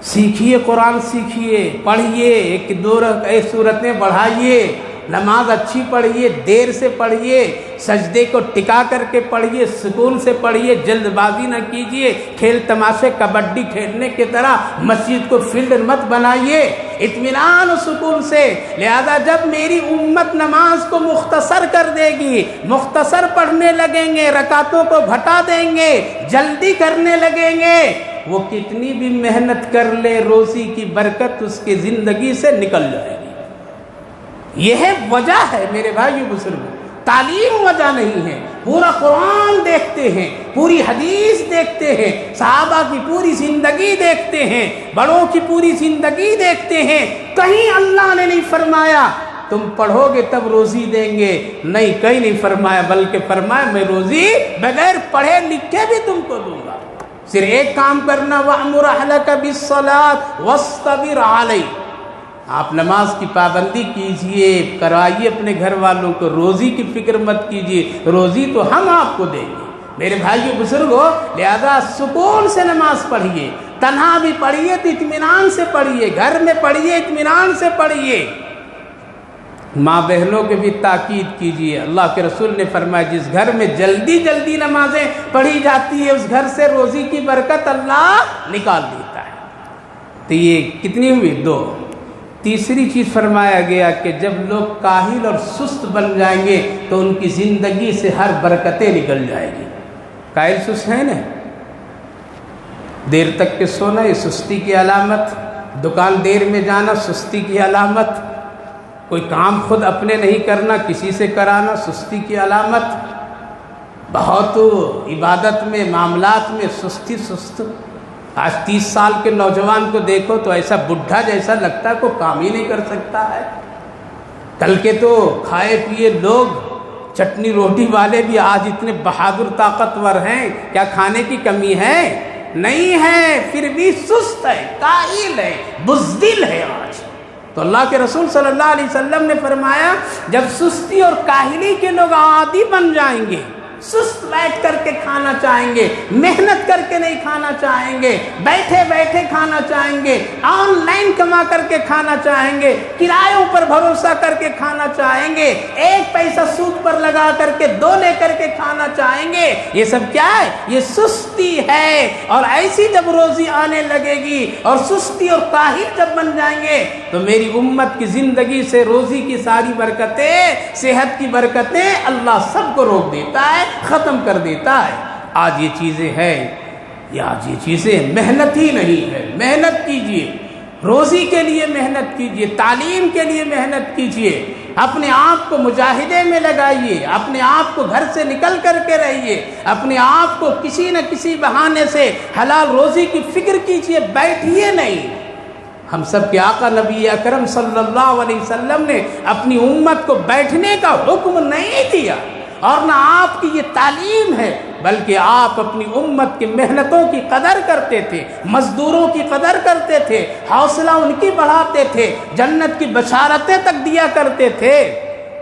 سیکھیے، قرآن سیکھیے، پڑھیے، 1-2 سورتیں بڑھائیے، نماز اچھی پڑھیے، دیر سے پڑھیے، سجدے کو ٹکا کر کے پڑھیے، سکون سے پڑھیے، جلد بازی نہ کیجیے، کھیل تماشے کبڈی کھیلنے کی طرح مسجد کو فیلڈ مت بنائیے، اطمینان و سکون سے۔ لہذا جب میری امت نماز کو مختصر کر دے گی، مختصر پڑھنے لگیں گے، رکعتوں کو گھٹا دیں گے، جلدی کرنے لگیں گے، وہ کتنی بھی محنت کر لے، روزی کی برکت اس کی زندگی سے نکل جائے گی۔ یہ وجہ ہے میرے بھائیو بزرگو، تعلیم وجہ نہیں ہے۔ پورا قرآن دیکھتے ہیں، پوری حدیث دیکھتے ہیں، صحابہ کی پوری زندگی دیکھتے ہیں، بڑوں کی پوری زندگی دیکھتے ہیں، کہیں اللہ نے نہیں فرمایا تم پڑھو گے تب روزی دیں گے، نہیں کہیں نہیں فرمایا، بلکہ فرمایا میں روزی بغیر پڑھے لکھے بھی تم کو دوں گا۔ صرف ایک کام کرنا، وَأْمُرْ أَهْلَكَ بِالصَّلَاةِ وَاصْطَبِرْ عَلَيْهَا، آپ نماز کی پابندی کیجئے، کرائیے اپنے گھر والوں کو، روزی کی فکر مت کیجئے، روزی تو ہم آپ کو دیں گے۔ میرے بھائیو بزرگو، لہذا سکون سے نماز پڑھیے، تنہا بھی پڑھیے تو اطمینان سے پڑھیے، گھر میں پڑھیے اطمینان سے پڑھیے۔ ماں بہنوں کے بھی تاکید کیجئے، اللہ کے رسول نے فرمایا جس گھر میں جلدی جلدی نمازیں پڑھی جاتی ہے اس گھر سے روزی کی برکت اللہ نکال دیتا ہے۔ تو یہ کتنی ہوئی؟ 2۔ تیسری چیز فرمایا گیا کہ جب لوگ کاہل اور سست بن جائیں گے تو ان کی زندگی سے ہر برکتیں نکل جائے گی۔ کاہل سست ہے نا، دیر تک کے سونا یہ سستی کی علامت، دکان دیر میں جانا سستی کی علامت، کوئی کام خود اپنے نہیں کرنا کسی سے کرانا سستی کی علامت، بہت عبادت میں معاملات میں سستی سست۔ آج 30 سال کے نوجوان کو دیکھو تو ایسا بڈھا جیسا لگتا ہے، کوئی کام ہی نہیں کر سکتا ہے۔ کل کے تو کھائے پیے لوگ چٹنی روٹی والے بھی آج اتنے بہادر طاقتور ہیں، کیا کھانے کی کمی ہے؟ نہیں ہے، پھر بھی سست ہے، کاہل ہے، بزدل ہے آج۔ تو اللہ کے رسول صلی اللہ علیہ وسلم نے فرمایا جب سستی اور کاہلی کے لوگ عادی بن جائیں گے، سست بیٹھ کر کے کھانا چاہیں گے، محنت کر کے نہیں کھانا چاہیں گے، بیٹھے بیٹھے کھانا چاہیں گے، آن لائن کما کر کے کھانا چاہیں گے، کرایوں پر بھروسہ کر کے کھانا چاہیں گے، 1 پیسہ سود پر لگا کر کے 2 لے کر کے کھانا چاہیں گے، یہ سب کیا ہے؟ یہ سستی ہے۔ اور ایسی جب روزی آنے لگے گی اور سستی اور کاہل جب بن جائیں گے تو میری امت کی زندگی سے روزی کی ساری برکتیں، صحت کی برکتیں اللہ سب کو روک دیتا ہے، ختم کر دیتا ہے۔ آج یہ چیزیں ہیں، آج یہ چیزیں محنت ہی نہیں ہے۔ محنت کیجئے، روزی کے لیے محنت کیجئے، تعلیم کے لیے محنت کیجئے، اپنے آپ کو مجاہدے میں لگائیے، اپنے آپ کو گھر سے نکل کر کے رہیے، اپنے آپ کو کسی نہ کسی بہانے سے حلال روزی کی فکر کیجئے، بیٹھیے نہیں۔ ہم سب کے آقا نبی اکرم صلی اللہ علیہ وسلم نے اپنی امت کو بیٹھنے کا حکم نہیں دیا، اور نہ آپ کی یہ تعلیم ہے، بلکہ آپ اپنی امت کی محنتوں کی قدر کرتے تھے، مزدوروں کی قدر کرتے تھے، حوصلہ ان کی بڑھاتے تھے، جنت کی بشارتیں تک دیا کرتے تھے۔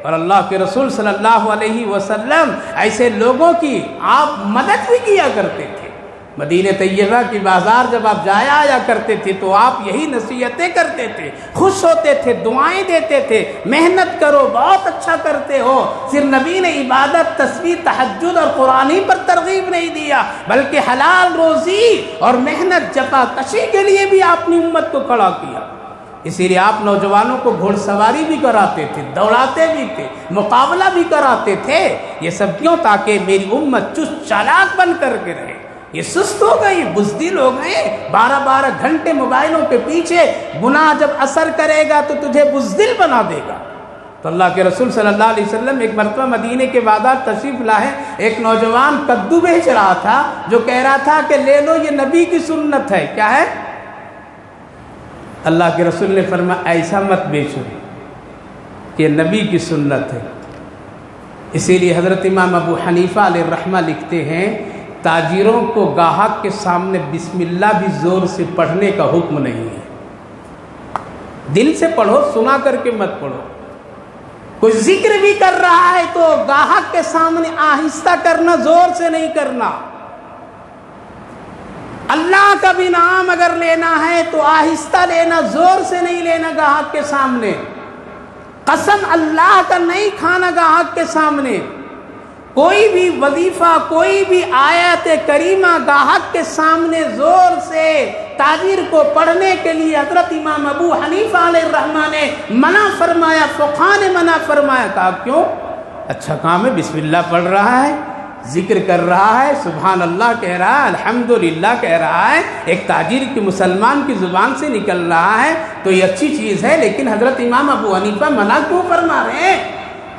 اور اللہ کے رسول صلی اللہ علیہ وسلم ایسے لوگوں کی آپ مدد بھی کیا کرتے تھے۔ مدینہ طیبہ کی بازار جب آپ جایا آیا کرتے تھے تو آپ یہی نصیحتیں کرتے تھے، خوش ہوتے تھے، دعائیں دیتے تھے، محنت کرو، بہت اچھا کرتے ہو۔ صرف نبی نے عبادت، تسبیح، تہجد اور قرآن ہی پر ترغیب نہیں دیا، بلکہ حلال روزی اور محنت جفا کشی کے لیے بھی آپ نے امت کو کھڑا کیا۔ اسی لیے آپ نوجوانوں کو گھوڑ سواری بھی کراتے تھے، دوڑاتے بھی تھے، مقابلہ بھی کراتے تھے۔ یہ سب کیوں؟ تاکہ میری امت چست چالاک بن کر کے رہے۔ یہ سست ہو گئی، بزدل ہو گئے، 12 گھنٹے موبائلوں کے پیچھے، گناہ جب اثر کرے گا تو تجھے بزدل بنا دے گا۔ تو اللہ کے رسول صلی اللہ علیہ وسلم ایک مرتبہ مدینے کے بازار تشریف لائے، ایک نوجوان کدو بیچ رہا تھا جو کہہ رہا تھا کہ لے لو یہ نبی کی سنت ہے۔ کیا ہے؟ اللہ کے رسول نے فرمایا ایسا مت بیچو کہ نبی کی سنت ہے۔ اسی لیے حضرت امام ابو حنیفہ علیہ الرحمہ لکھتے ہیں تاجروں کو گاہک کے سامنے بسم اللہ بھی زور سے پڑھنے کا حکم نہیں ہے۔ دل سے پڑھو، سنا کر کے مت پڑھو۔ کوئی ذکر بھی کر رہا ہے تو گاہک کے سامنے آہستہ کرنا، زور سے نہیں کرنا۔ اللہ کا بھی نام اگر لینا ہے تو آہستہ لینا، زور سے نہیں لینا گاہک کے سامنے۔ قسم اللہ کا نہیں کھانا گاہک کے سامنے۔ کوئی بھی وظیفہ، کوئی بھی آیت کریمہ گاہک کے سامنے زور سے تاجر کو پڑھنے کے لیے حضرت امام ابو حنیفہ علیہ الرحمہ نے منع فرمایا، فقہاء نے منع فرمایا۔ کہا کیوں؟ اچھا کام ہے، بسم اللہ پڑھ رہا ہے، ذکر کر رہا ہے، سبحان اللہ کہہ رہا ہے، الحمدللہ کہہ رہا ہے، ایک تاجر کی مسلمان کی زبان سے نکل رہا ہے تو یہ اچھی چیز ہے۔ لیکن حضرت امام ابو حنیفہ منع کیوں فرما رہے ہیں؟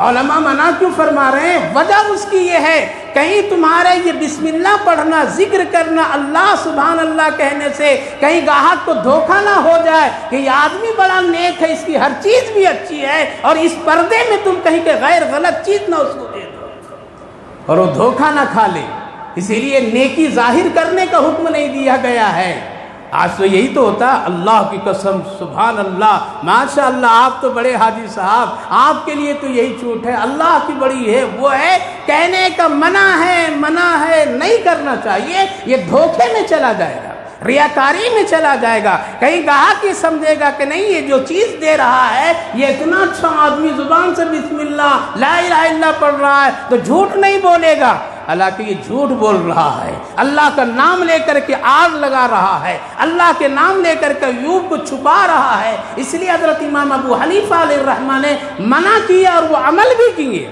علماء منع کیوں فرما رہے ہیں؟ وجہ اس کی یہ ہے کہیں تمہارے یہ بسم اللہ پڑھنا، ذکر کرنا، اللہ سبحان اللہ کہنے سے کہیں گاہک کو دھوکہ نہ ہو جائے کہ یہ آدمی بڑا نیک ہے، اس کی ہر چیز بھی اچھی ہے، اور اس پردے میں تم کہیں کہ غیر غلط چیز نہ اس کو دے دو اور وہ دھوکہ نہ کھا لے۔ اسی لیے نیکی ظاہر کرنے کا حکم نہیں دیا گیا ہے۔ آج تو یہی تو ہوتا، اللہ کی قسم، سبحان اللہ، ماشاء اللہ، آپ تو بڑے حاجی صاحب، آپ کے لیے تو یہی چھوٹ ہے، اللہ کی بڑی ہے، وہ ہے، کہنے کا منع ہے، نہیں کرنا چاہیے۔ یہ دھوکے میں چلا جائے گا، ریاکاری میں چلا جائے گا۔ کہیں گاہک یہ سمجھے گا کہ نہیں یہ جو چیز دے رہا ہے یہ اتنا اچھا آدمی زبان سے بسم اللہ لا الہ الا اللہ پڑھ رہا ہے تو جھوٹ نہیں بولے گا۔ حالانکہ یہ جھوٹ بول رہا ہے، اللہ کا نام لے کر کے آگ لگا رہا ہے، اللہ کے نام لے کر کے عیوب کو چھپا رہا ہے۔ اس لیے حضرت امام ابو حنیفہ علیہ الرحمہ نے منع کیا اور وہ عمل بھی کیے۔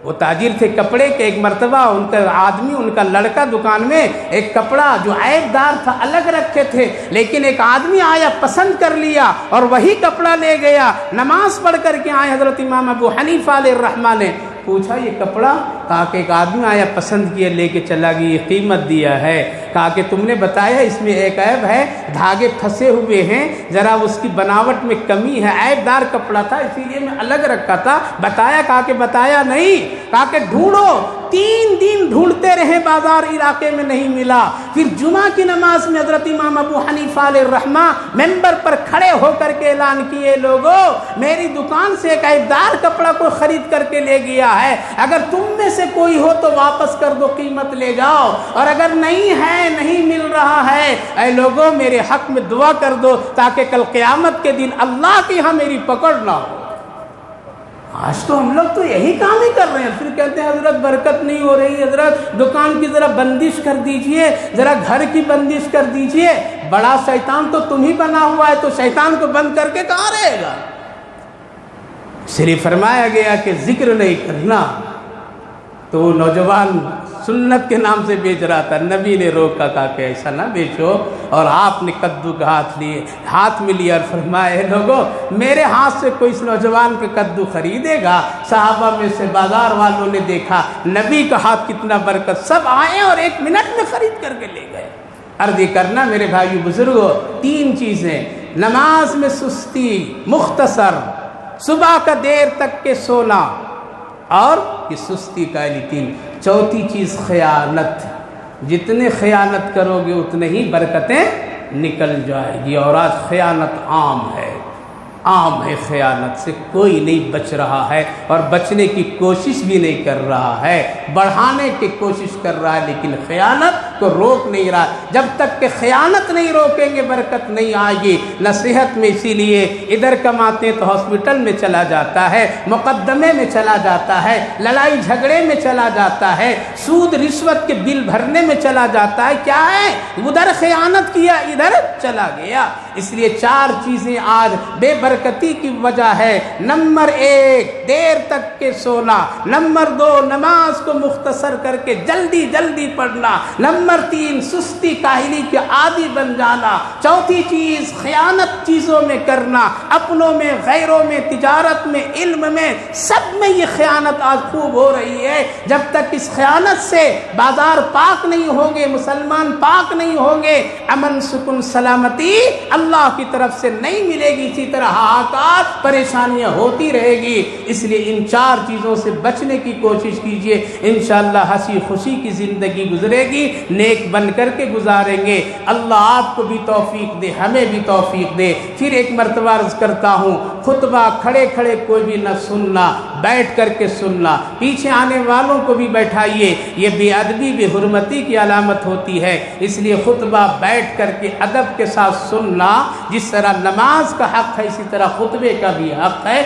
وہ تاجر تھے کپڑے کے، ایک مرتبہ ان کا آدمی، ان کا لڑکا دکان میں ایک کپڑا جو عیب دار تھا الگ رکھے تھے، لیکن ایک آدمی آیا پسند کر لیا اور وہی کپڑا لے گیا۔ نماز پڑھ کر کے آئے حضرت امام ابو حنیفہ علیہ الرحمہ نے پوچھا یہ کپڑا؟ کہا کہ ایک آدمی آیا پسند کیا لے کے چلا گیا، یہ قیمت دیا ہے۔ کہا کہ تم نے بتایا اس میں ایک عیب ہے، دھاگے پھنسے ہوئے ہیں، ذرا اس کی بناوٹ میں کمی ہے، عیب دار کپڑا تھا اسی لیے میں الگ رکھا تھا، بتایا؟ کہا کہ بتایا نہیں۔ کہا کہ ڈھونڈو۔ 3 دن ڈھونڈتے رہے، بازار علاقے میں نہیں ملا۔ پھر جمعہ کی نماز میں حضرت امام ابو حنیفہ علیہ الرحمہ ممبر پر کھڑے ہو کر کے اعلان کیے، لوگوں میری دکان سے ایک عیب دار کپڑا کوئی خرید کر کے لے گیا ہے، اگر تم میں سے کوئی ہو تو واپس کر دو، قیمت لے جاؤ، اور اگر نہیں ہے، نہیں مل رہا ہے، اے لوگوں میرے حق میں دعا کر دو تاکہ کل قیامت کے دن اللہ کی ہاں میری پکڑ نہ ہو۔ آج تو ہم لوگ تو یہی کام ہی کر رہے ہیں، پھر کہتے ہیں حضرت برکت نہیں ہو رہی، حضرت دکان کی ذرا بندش کر دیجئے، ذرا گھر کی بندش کر دیجئے۔ بڑا شیطان تو تم ہی بنا ہوا ہے، تو شیطان کو بند کر کے کہاں رہے گا؟ صرف فرمایا گیا کہ ذکر نہیں کرنا، تو وہ نوجوان سنت کے نام سے بیچ رہا تھا، نبی نے روکا، کہا کہ ایسا نہ بیچو، اور آپ نے کدو کا ہاتھ میں لیا اور فرمایا لوگوں میرے ہاتھ سے کوئی اس نوجوان کے کدو خریدے گا؟ صحابہ میں سے بازار والوں نے دیکھا نبی کا ہاتھ کتنا برکت، سب آئے اور 1 منٹ میں خرید کر کے لے گئے۔ عرض کرنا میرے بھائیو بزرگوں، 3 چیزیں، نماز میں سستی، مختصر، صبح کا دیر تک کے سونا، اور یہ سستی کا لیکن 4تھی چیز خیانت۔ جتنے خیانت کرو گے اتنے ہی برکتیں نکل جائے گی، اور آج خیانت عام ہے، عام ہے، خیانت سے کوئی نہیں بچ رہا ہے، اور بچنے کی کوشش بھی نہیں کر رہا ہے، بڑھانے کی کوشش کر رہا ہے لیکن خیانت کو روک نہیں رہا۔ جب تک کہ خیانت نہیں روکیں گے برکت نہیں آئے گی، نہ صحت میں، اسی لیے ادھر کماتے ہیں تو ہاسپٹل میں چلا جاتا ہے، مقدمے میں چلا جاتا ہے، لڑائی جھگڑے میں چلا جاتا ہے، سود رشوت کے بل بھرنے میں چلا جاتا ہے، کیا ہے؟ ادھر خیانت کیا، ادھر چلا گیا۔ اس لیے 4 چیزیں آج بے برکتی کی وجہ ہے۔ نمبر 1 دیر تک کے سونا، نمبر 2 نماز کو مختصر کر کے جلدی جلدی پڑھنا، نمبر 3 سستی کاہلی کے عادی بن جانا، 4تھی چیز خیانت چیزوں میں کرنا، اپنوں میں، غیروں میں، تجارت میں، علم میں، سب میں یہ خیانت آج خوب ہو رہی ہے۔ جب تک اس خیانت سے بازار پاک نہیں ہوں گے، مسلمان پاک نہیں ہوں گے، امن سکون سلامتی اللہ اللہ کی طرف سے نہیں ملے گی، اسی طرح حاکات پریشانیاں ہوتی رہے گی۔ اس لیے ان 4 چیزوں سے بچنے کی کوشش کیجئے، انشاءاللہ ہنسی خوشی کی زندگی گزرے گی، نیک بن کر کے گزاریں گے۔ اللہ آپ کو بھی توفیق دے، ہمیں بھی توفیق دے۔ پھر ایک مرتبہ عرض کرتا ہوں، خطبہ کھڑے کھڑے کوئی بھی نہ سننا، بیٹھ کر کے سننا، پیچھے آنے والوں کو بھی بیٹھائیے، یہ بے ادبی بے حرمتی کی علامت ہوتی ہے۔ اس لیے خطبہ بیٹھ کر کے ادب کے ساتھ سننا، جس طرح نماز کا حق ہے اسی طرح خطبے کا بھی حق ہے۔